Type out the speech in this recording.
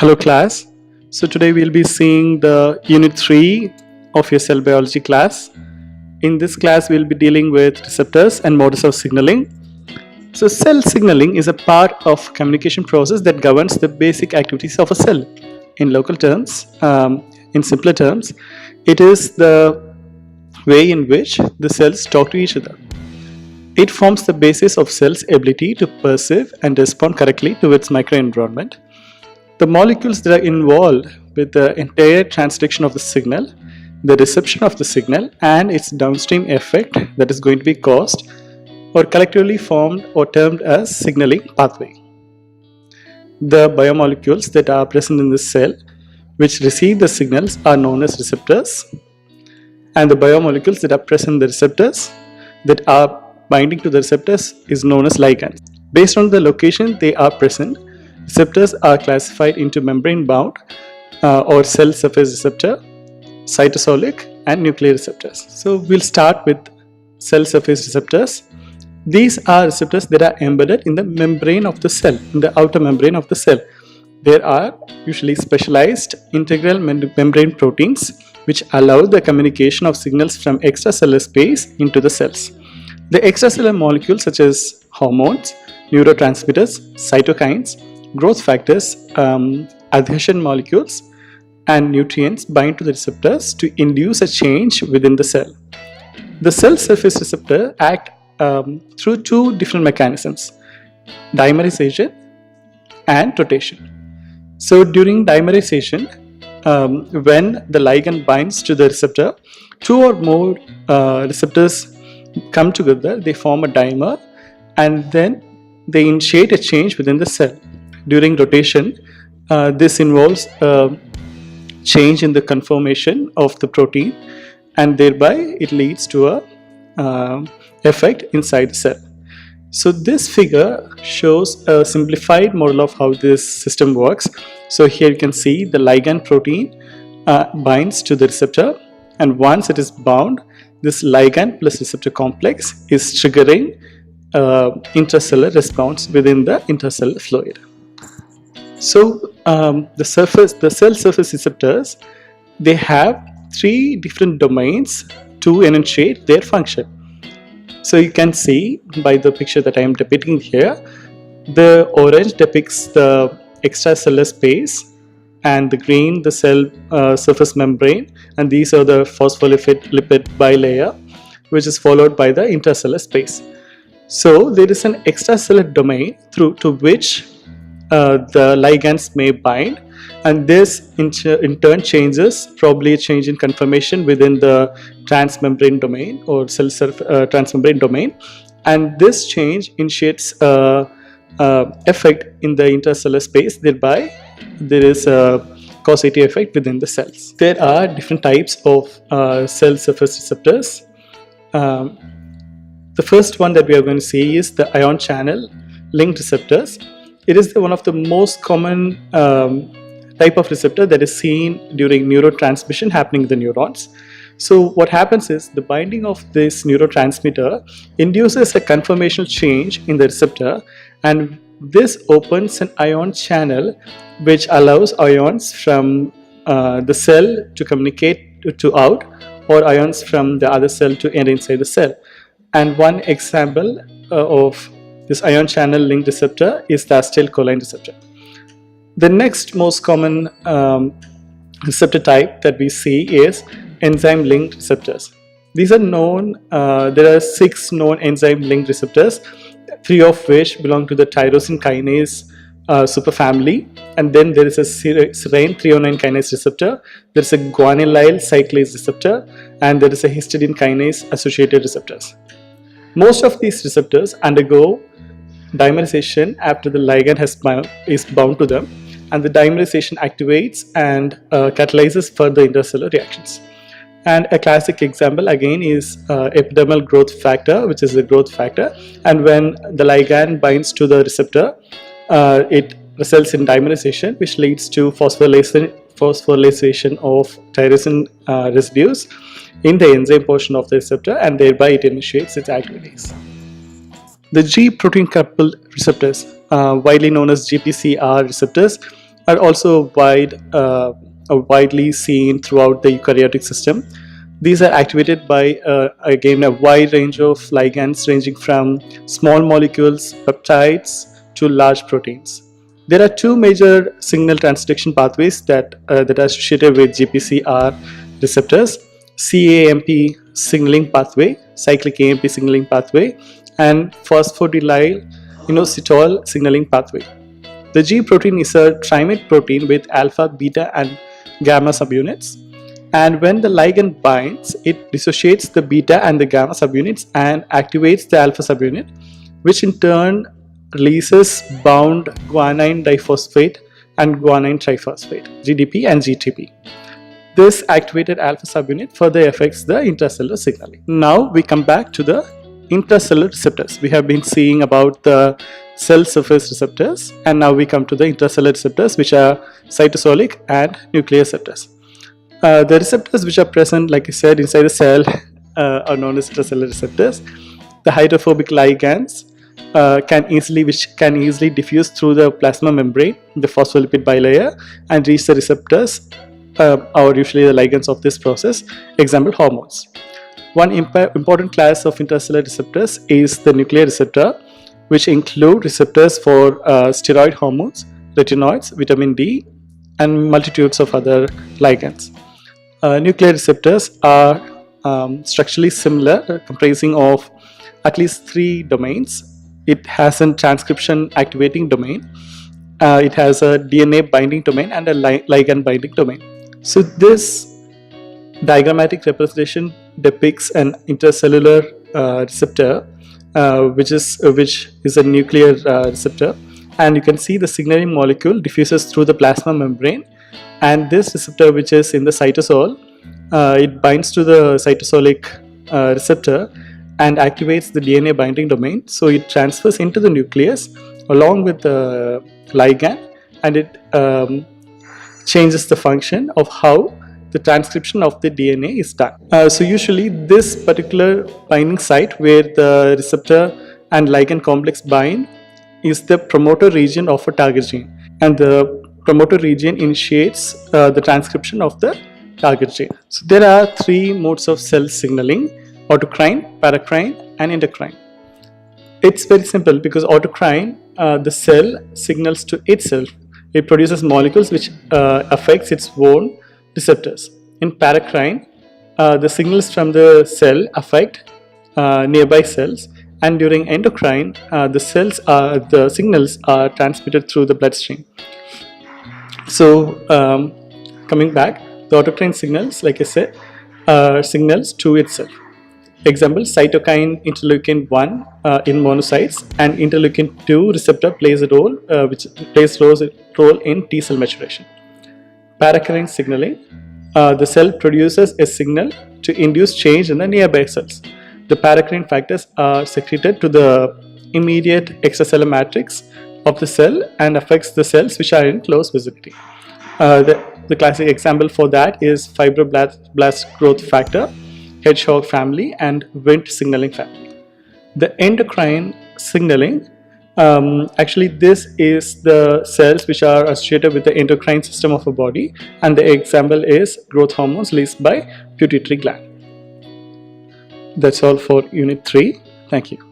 Hello class. So today we'll be seeing the unit 3 of your cell biology class. In this class we'll be dealing with receptors and modes of signaling. So cell signaling is a part of communication process that governs the basic activities of a cell. In local terms, in simpler terms, it is the way in which the cells talk to each other. It forms the basis of cell's ability to perceive and respond correctly to its microenvironment. The molecules that are involved with the entire transduction of the signal, the reception of the signal, and its downstream effect that is going to be caused or collectively formed or termed as signaling pathway. The biomolecules that are present in the cell which receive the signals are known as receptors, and the biomolecules that are present in the receptors that are binding to the receptors is known as ligands. Based on the location they are present, receptors are classified into membrane-bound or cell surface receptor, cytosolic, and nuclear receptors. So we'll start with cell surface receptors. These are receptors that are embedded in the membrane of the cell, in the outer membrane of the cell. There are usually specialized integral membrane proteins which allow the communication of signals from extracellular space into the cells. The extracellular molecules such as hormones, neurotransmitters, cytokines, growth factors, adhesion molecules, and nutrients bind to the receptors to induce a change within the cell. The cell surface receptor act through two different mechanisms: dimerization and rotation. So during dimerization, when the ligand binds to the receptor, two or more receptors come together, they form a dimer, and then they initiate a change within the cell. During rotation, this involves change in the conformation of the protein, and thereby it leads to a effect inside the cell. So this figure shows a simplified model of how this system works. So here you can see the ligand protein binds to the receptor, and once it is bound, this ligand plus receptor complex is triggering intracellular response within the intracellular fluid. So the cell surface receptors, they have three different domains to enunciate their function. So you can see by the picture that I am depicting here, the orange depicts the extracellular space, and the green the cell surface membrane, and these are the phospholipid bilayer, which is followed by the intracellular space. So there is an extracellular domain through to which the ligands may bind, and this in turn changes, probably a change in conformation within the transmembrane domain or cell transmembrane domain, and this change initiates effect in the intracellular space, thereby there is a causative effect within the cells. There are different types of cell surface receptors. The first one that we are going to see is the ion channel linked receptors. It is one of the most common type of receptor that is seen during neurotransmission happening in the neurons. So what happens is the binding of this neurotransmitter induces a conformational change in the receptor, and this opens an ion channel which allows ions from the cell to communicate to out, or ions from the other cell to enter inside the cell. And one example of this ion channel linked receptor is the acetylcholine receptor. The next most common receptor type that we see is enzyme linked receptors. These are known, there are 6 known enzyme linked receptors, 3 of which belong to the tyrosine kinase superfamily, and then there is a serine 309 kinase receptor, there is a guanylyl cyclase receptor, and there is a histidine kinase associated receptors. Most of these receptors undergo dimerization after the ligand is bound to them, and the dimerization activates and catalyzes further intracellular reactions. And a classic example again is epidermal growth factor, which is the growth factor, and when the ligand binds to the receptor, it results in dimerization, which leads to phosphorylation of tyrosine residues in the enzyme portion of the receptor, and thereby it initiates its activities. The G protein coupled receptors, widely known as GPCR receptors, are also widely seen throughout the eukaryotic system. These are activated by, again, a wide range of ligands ranging from small molecules, peptides, to large proteins. There are two major signal transduction pathways that are associated with GPCR receptors: CAMP signaling pathway, cyclic AMP signaling pathway, and phosphodilyl inositol signaling pathway. The G protein is a trimeric protein with alpha, beta, and gamma subunits. And when the ligand binds, it dissociates the beta and the gamma subunits and activates the alpha subunit, which in turn releases bound guanine diphosphate and guanine triphosphate, GDP and GTP. This activated alpha subunit further affects the intracellular signaling. Now we come back to the intracellular receptors. We have been seeing about the cell surface receptors, and now we come to the intracellular receptors, which are cytosolic and nuclear receptors. The receptors which are present, like I said, inside the cell are known as intracellular receptors. The hydrophobic ligands which can easily diffuse through the plasma membrane, the phospholipid bilayer, and reach the receptors, or usually the ligands of this process. Example, hormones. One important class of intracellular receptors is the nuclear receptor, which include receptors for steroid hormones, retinoids, vitamin D, and multitudes of other ligands. Nuclear receptors are structurally similar, comprising of at least 3 domains. It has a transcription activating domain, it has a DNA binding domain, and a ligand binding domain. So this diagrammatic representation depicts an intracellular receptor, which is a nuclear receptor, and you can see the signaling molecule diffuses through the plasma membrane, and this receptor, which is in the cytosol, it binds to the cytosolic receptor and activates the DNA binding domain, so it transfers into the nucleus along with the ligand, and it changes the function of how the transcription of the DNA is done. So usually this particular binding site where the receptor and ligand complex bind is the promoter region of a target gene, and the promoter region initiates the transcription of the target gene. So there are 3 modes of cell signaling: autocrine, paracrine, and endocrine. It's very simple because autocrine, the cell signals to itself. It produces molecules which affects its own receptors. In paracrine, the signals from the cell affect nearby cells, and during endocrine, the signals are transmitted through the bloodstream. So coming back, the autocrine signals, like I said, are signals to itself. Example, cytokine interleukin 1 in monocytes, and interleukin 2 receptor plays a role in T cell maturation. Paracrine signaling, the cell produces a signal to induce change in the nearby cells. The paracrine factors are secreted to the immediate extracellular matrix of the cell and affects the cells which are in close vicinity. The classic example for that is fibroblast growth factor, hedgehog family, and Wnt signaling family. The endocrine signaling, actually this is the cells which are associated with the endocrine system of a body, and the example is growth hormones released by pituitary gland. That's all for Unit 3. Thank you.